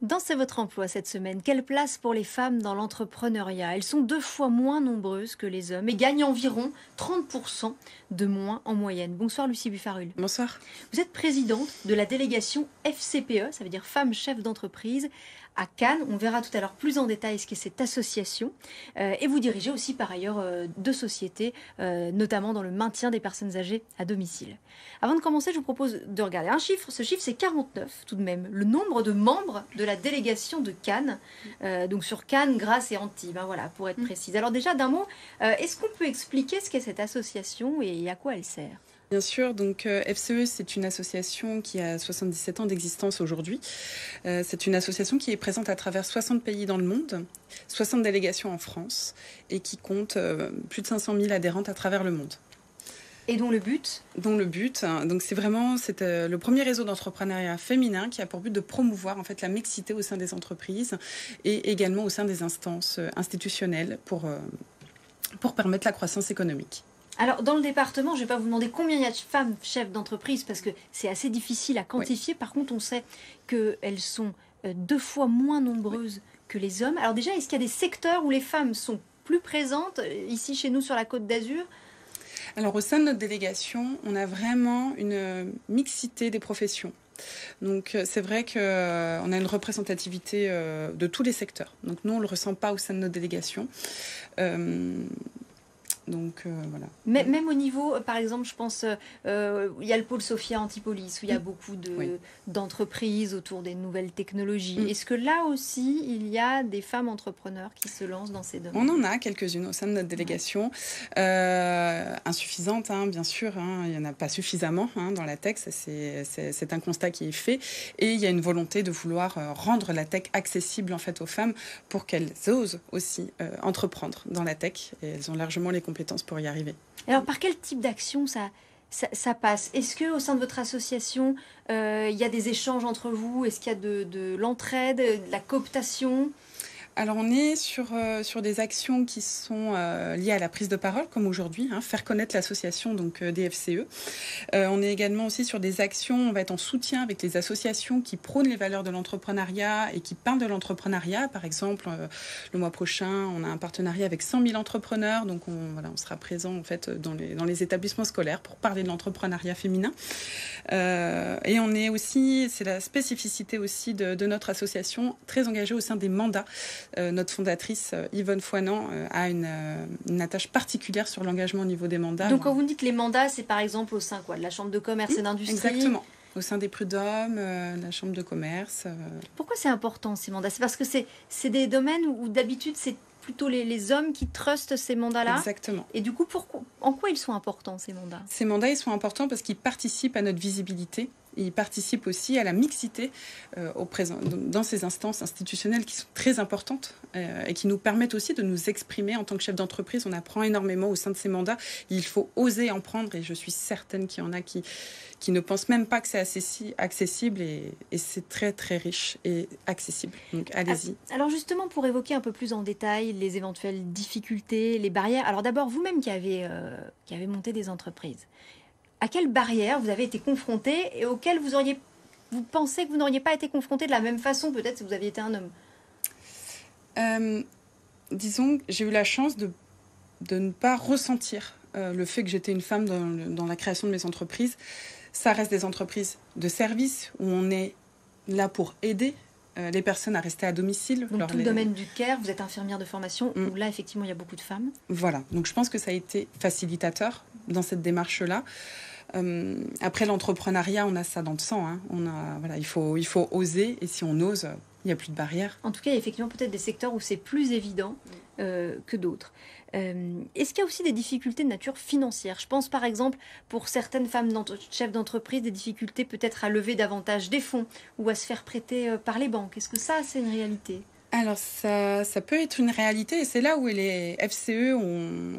Dans C'est votre emploi cette semaine, quelle place pour les femmes dans l'entrepreneuriat? Elles sont 2 fois moins nombreuses que les hommes et gagnent environ 30% de moins en moyenne. Bonsoir Lucie Buffarul. Bonsoir. Vous êtes présidente de la délégation FCPE, ça veut dire Femmes Chefs d'entreprise, à Cannes. On verra tout à l'heure plus en détail ce qu'est cette association. Et vous dirigez aussi par ailleurs 2 sociétés, notamment dans le maintien des personnes âgées à domicile. Avant de commencer, je vous propose de regarder un chiffre. Ce chiffre, c'est 49 tout de même. Le nombre de membres de la délégation de Cannes, donc sur Cannes, Grasse et Antibes, hein, voilà, pour être précise. Alors déjà, d'un mot, est-ce qu'on peut expliquer ce qu'est cette association et à quoi elle sert ? Bien sûr, donc FCE, c'est une association qui a 77 ans d'existence aujourd'hui. C'est une association qui est présente à travers 60 pays dans le monde, 60 délégations en France et qui compte plus de 500 000 adhérentes à travers le monde. Et dont le but ? Donc c'est le premier réseau d'entrepreneuriat féminin qui a pour but de promouvoir en fait la mixité au sein des entreprises et également au sein des instances institutionnelles pour permettre la croissance économique. Alors, dans le département, je ne vais pas vous demander combien il y a de femmes chefs d'entreprise, parce que c'est assez difficile à quantifier. Oui. Par contre, on sait qu'elles sont 2 fois moins nombreuses que les hommes. Alors déjà, est-ce qu'il y a des secteurs où les femmes sont plus présentes, ici chez nous sur la Côte d'Azur ? Alors, au sein de notre délégation, on a vraiment une mixité des professions. Donc c'est vrai qu'on a une représentativité de tous les secteurs. Donc nous, on ne le ressent pas au sein de notre délégation. Voilà. Mais même au niveau, par exemple, je pense, il y a le pôle Sophia Antipolis, où il y a beaucoup d'entreprises autour des nouvelles technologies. Est-ce que là aussi, il y a des femmes entrepreneurs qui se lancent dans ces domaines ? On en a quelques-unes au sein de notre délégation. Insuffisantes, bien sûr. Il n'y en a pas suffisamment dans la tech. C'est un constat qui est fait. Et il y a une volonté de vouloir rendre la tech accessible en fait, aux femmes pour qu'elles osent aussi entreprendre dans la tech. Et elles ont largement les compétences pour y arriver. Alors, par quel type d'action ça passe ? Est-ce qu'au sein de votre association, il y a des échanges entre vous ? Est-ce qu'il y a de l'entraide, de la cooptation ? Alors, on est sur des actions qui sont liées à la prise de parole, comme aujourd'hui, faire connaître l'association donc des FCE. On est également aussi sur des actions, on va être en soutien avec les associations qui prônent les valeurs de l'entrepreneuriat et qui parlent de l'entrepreneuriat. Par exemple, le mois prochain, on a un partenariat avec 100 000 entrepreneurs, donc on sera présent en fait dans les établissements scolaires pour parler de l'entrepreneuriat féminin. Et on est aussi, c'est la spécificité aussi de notre association, très engagée au sein des mandats. Notre fondatrice Yvonne Foinan a une attache particulière sur l'engagement au niveau des mandats. Donc quand vous me dites les mandats, c'est par exemple au sein de la Chambre de commerce et d'industrie ? Exactement, au sein des prud'hommes, la Chambre de commerce. Pourquoi c'est important ces mandats ? C'est parce que c'est des domaines où d'habitude c'est plutôt les hommes qui trustent ces mandats-là ? Exactement. Et du coup, en quoi ils sont importants ces mandats ? Ces mandats, ils sont importants parce qu'ils participent à notre visibilité. Ils participent aussi à la mixité dans ces instances institutionnelles qui sont très importantes et qui nous permettent aussi de nous exprimer en tant que chef d'entreprise. On apprend énormément au sein de ces mandats. Il faut oser en prendre et je suis certaine qu'il y en a qui ne pensent même pas que c'est accessible et c'est très très riche et accessible. Donc allez-y. Alors justement, pour évoquer un peu plus en détail les éventuelles difficultés, les barrières. Alors d'abord, vous-même qui avez monté des entreprises, à quelles barrières vous avez été confronté et auxquelles vous pensez que vous n'auriez pas été confronté de la même façon, peut-être si vous aviez été un homme ? Disons, j'ai eu la chance de ne pas ressentir le fait que j'étais une femme dans la création de mes entreprises. Ça reste des entreprises de service où on est là pour aider les personnes à rester à domicile. Donc tout le domaine du care, vous êtes infirmière de formation, où là effectivement il y a beaucoup de femmes. Voilà, donc je pense que ça a été facilitateur dans cette démarche-là. Après l'entrepreneuriat, on a ça dans le sang. Il faut oser et si on ose, il n'y a plus de barrières. En tout cas, il y a effectivement peut-être des secteurs où c'est plus évident que d'autres. Est-ce qu'il y a aussi des difficultés de nature financière ? Je pense par exemple pour certaines femmes chefs d'entreprise, des difficultés peut-être à lever davantage des fonds ou à se faire prêter par les banques. Est-ce que ça, c'est une réalité ? Alors ça peut être une réalité et c'est là où les FCE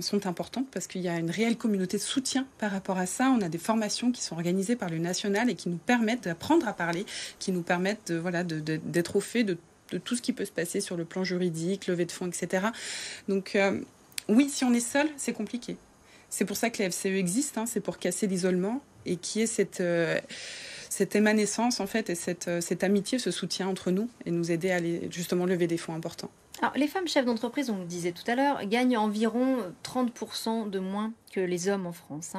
sont importantes parce qu'il y a une réelle communauté de soutien par rapport à ça. On a des formations qui sont organisées par le national et qui nous permettent d'apprendre à parler, qui nous permettent d'être au fait de tout ce qui peut se passer sur le plan juridique, levée de fonds, etc. Donc oui, si on est seul, c'est compliqué. C'est pour ça que les FCE existent, c'est pour casser l'isolement et qu'il y ait cette émanescence en fait et cette amitié, ce soutien entre nous et nous aider à aller justement lever des fonds importants. Alors, les femmes chefs d'entreprise, on le disait tout à l'heure, gagnent environ 30% de moins que les hommes en France.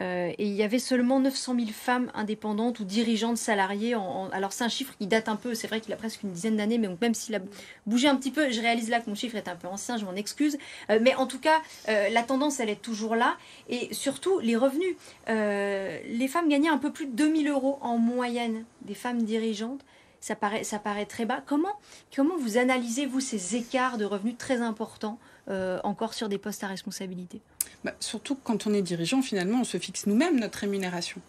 Et il y avait seulement 900 000 femmes indépendantes ou dirigeantes salariées. Alors, c'est un chiffre qui date un peu, c'est vrai qu'il a presque une dizaine d'années, mais donc même s'il a bougé un petit peu, je réalise là que mon chiffre est un peu ancien, je m'en excuse. Mais en tout cas, la tendance, elle est toujours là. Et surtout, les revenus. Les femmes gagnaient un peu plus de 2000 euros en moyenne, des femmes dirigeantes. Ça paraît très bas. Comment vous analysez, vous, ces écarts de revenus très importants encore sur des postes à responsabilité? Surtout quand on est dirigeant, finalement, on se fixe nous-mêmes notre rémunération.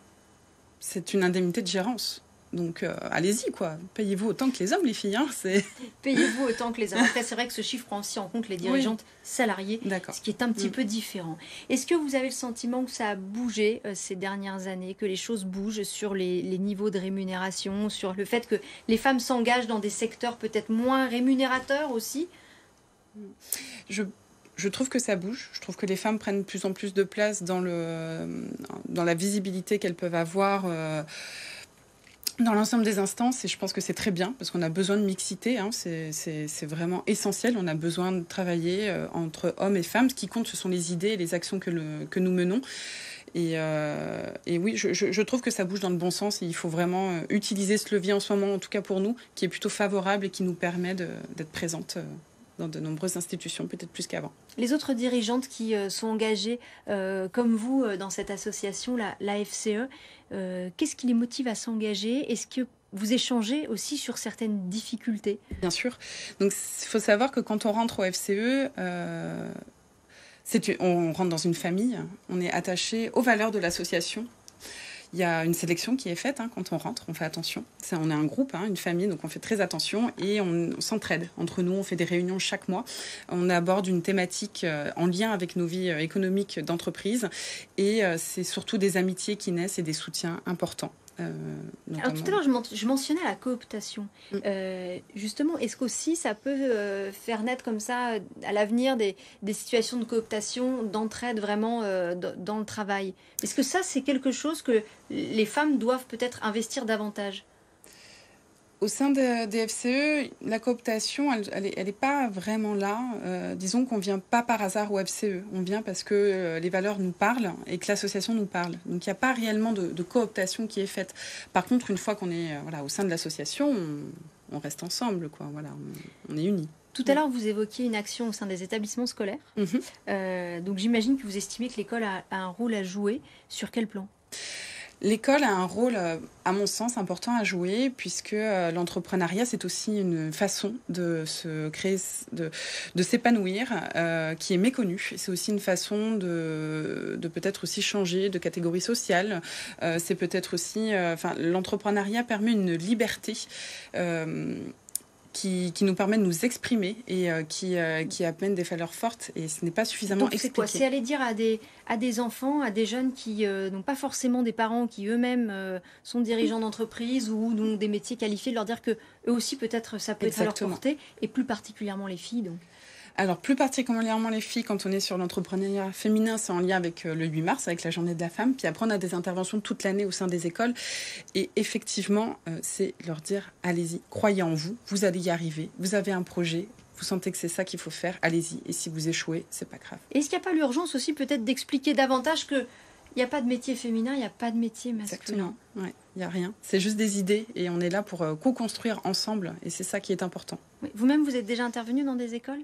C'est une indemnité de gérance. Donc, allez-y, quoi. Payez-vous autant que les hommes, les filles. Payez-vous autant que les hommes. Après, c'est vrai que ce chiffre prend aussi en compte les dirigeantes salariées, ce qui est un petit peu différent. Est-ce que vous avez le sentiment que ça a bougé ces dernières années, que les choses bougent sur les niveaux de rémunération, sur le fait que les femmes s'engagent dans des secteurs peut-être moins rémunérateurs aussi? Je trouve que ça bouge. Je trouve que les femmes prennent de plus en plus de place dans la visibilité qu'elles peuvent avoir dans l'ensemble des instances, et je pense que c'est très bien, parce qu'on a besoin de mixité, c'est vraiment essentiel. On a besoin de travailler entre hommes et femmes. Ce qui compte, ce sont les idées et les actions que nous menons. Et oui, je trouve que ça bouge dans le bon sens, et il faut vraiment utiliser ce levier en ce moment, en tout cas pour nous, qui est plutôt favorable et qui nous permet d'être présentes dans de nombreuses institutions, peut-être plus qu'avant. Les autres dirigeantes qui sont engagées, comme vous, dans cette association, la FCE, qu'est-ce qui les motive à s'engager? Est-ce que vous échangez aussi sur certaines difficultés? Bien sûr. Donc, il faut savoir que quand on rentre au FCE, on rentre dans une famille, on est attaché aux valeurs de l'association. Il y a une sélection qui est faite quand on rentre, on fait attention. On est un groupe, une famille, donc on fait très attention et on s'entraide entre nous. On fait des réunions chaque mois. On aborde une thématique en lien avec nos vies économiques d'entreprise, et c'est surtout des amitiés qui naissent et des soutiens importants. Alors tout à l'heure, je mentionnais la cooptation. Justement, est-ce qu'aussi ça peut faire naître comme ça, à l'avenir, des situations de cooptation, d'entraide vraiment dans le travail? Est-ce que ça, c'est quelque chose que les femmes doivent peut-être investir davantage? Au sein des FCE, la cooptation, elle est pas vraiment là. Disons qu'on vient pas par hasard au FCE. On vient parce que les valeurs nous parlent et que l'association nous parle. Donc il n'y a pas réellement de cooptation qui est faite. Par contre, une fois qu'on est au sein de l'association, on reste ensemble, quoi. Voilà, on est unis. Tout à l'heure, vous évoquiez une action au sein des établissements scolaires. Donc j'imagine que vous estimez que l'école a un rôle à jouer. Sur quel plan? L'école a un rôle, à mon sens, important à jouer, puisque l'entrepreneuriat, c'est aussi une façon de se créer, de s'épanouir, qui est méconnue. C'est aussi une façon de peut-être aussi changer de catégorie sociale. C'est peut-être aussi... l'entrepreneuriat permet une liberté qui nous permet de nous exprimer et qui amène des valeurs fortes, et ce n'est pas suffisamment expliqué. C'est quoi? C'est aller dire à des enfants, à des jeunes qui n'ont pas forcément des parents qui eux-mêmes sont dirigeants d'entreprise ou ont des métiers qualifiés, de leur dire que eux aussi peut-être ça peut être à leur portée, et plus particulièrement les filles donc. Alors, plus particulièrement les filles, quand on est sur l'entrepreneuriat féminin, c'est en lien avec le 8 mars, avec la journée de la femme. Puis après, on a des interventions toute l'année au sein des écoles. Et effectivement, c'est leur dire, allez-y, croyez en vous, vous allez y arriver, vous avez un projet, vous sentez que c'est ça qu'il faut faire, allez-y. Et si vous échouez, c'est pas grave. Est-ce qu'il n'y a pas l'urgence aussi peut-être d'expliquer davantage que il n'y a pas de métier féminin, il n'y a pas de métier masculin? Exactement, ouais, il n'y a rien. C'est juste des idées, et on est là pour co-construire ensemble, et c'est ça qui est important. Oui. Vous-même, vous êtes déjà intervenu dans des écoles?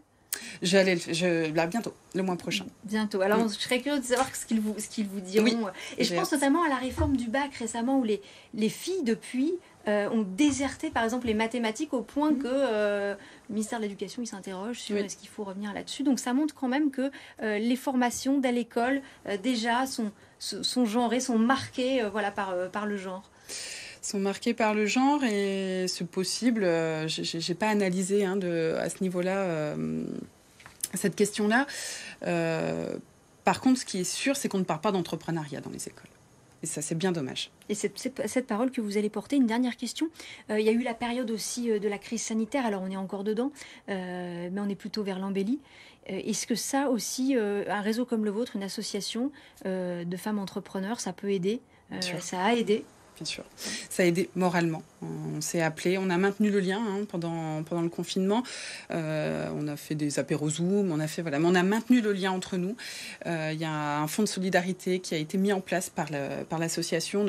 Là, bientôt, le mois prochain. Bientôt. Alors, je serais curieuse de savoir ce qu'ils vous diront. Oui, et je pense notamment à la réforme du bac récemment, où les filles, depuis, ont déserté, par exemple, les mathématiques, au point que le ministère de l'Éducation, il s'interroge sur est-ce qu'il faut revenir là-dessus. Donc, ça montre quand même que les formations dès l'école, déjà, sont genrées, sont marquées par le genre. Sont marqués par le genre, et ce possible, j'ai pas analysé à ce niveau-là cette question-là. Par contre, ce qui est sûr, c'est qu'on ne parle pas d'entrepreneuriat dans les écoles. Et ça, c'est bien dommage. Et cette parole que vous allez porter, une dernière question. Il y a eu la période aussi de la crise sanitaire, alors on est encore dedans, mais on est plutôt vers l'embellie. Est-ce que ça aussi, un réseau comme le vôtre, une association de femmes entrepreneurs, ça peut aider? Ça a aidé? bien sûr. Ça a aidé moralement. On s'est appelé, on a maintenu le lien pendant le confinement. On a fait des apéros Zoom, mais on a maintenu le lien entre nous. Il y a un fonds de solidarité qui a été mis en place par l'association.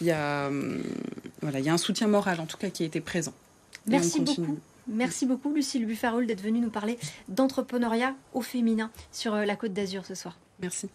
Il y a un soutien moral en tout cas qui a été présent. Merci beaucoup. Merci beaucoup Lucille Buffarol d'être venue nous parler d'entrepreneuriat au féminin sur la Côte d'Azur ce soir. Merci.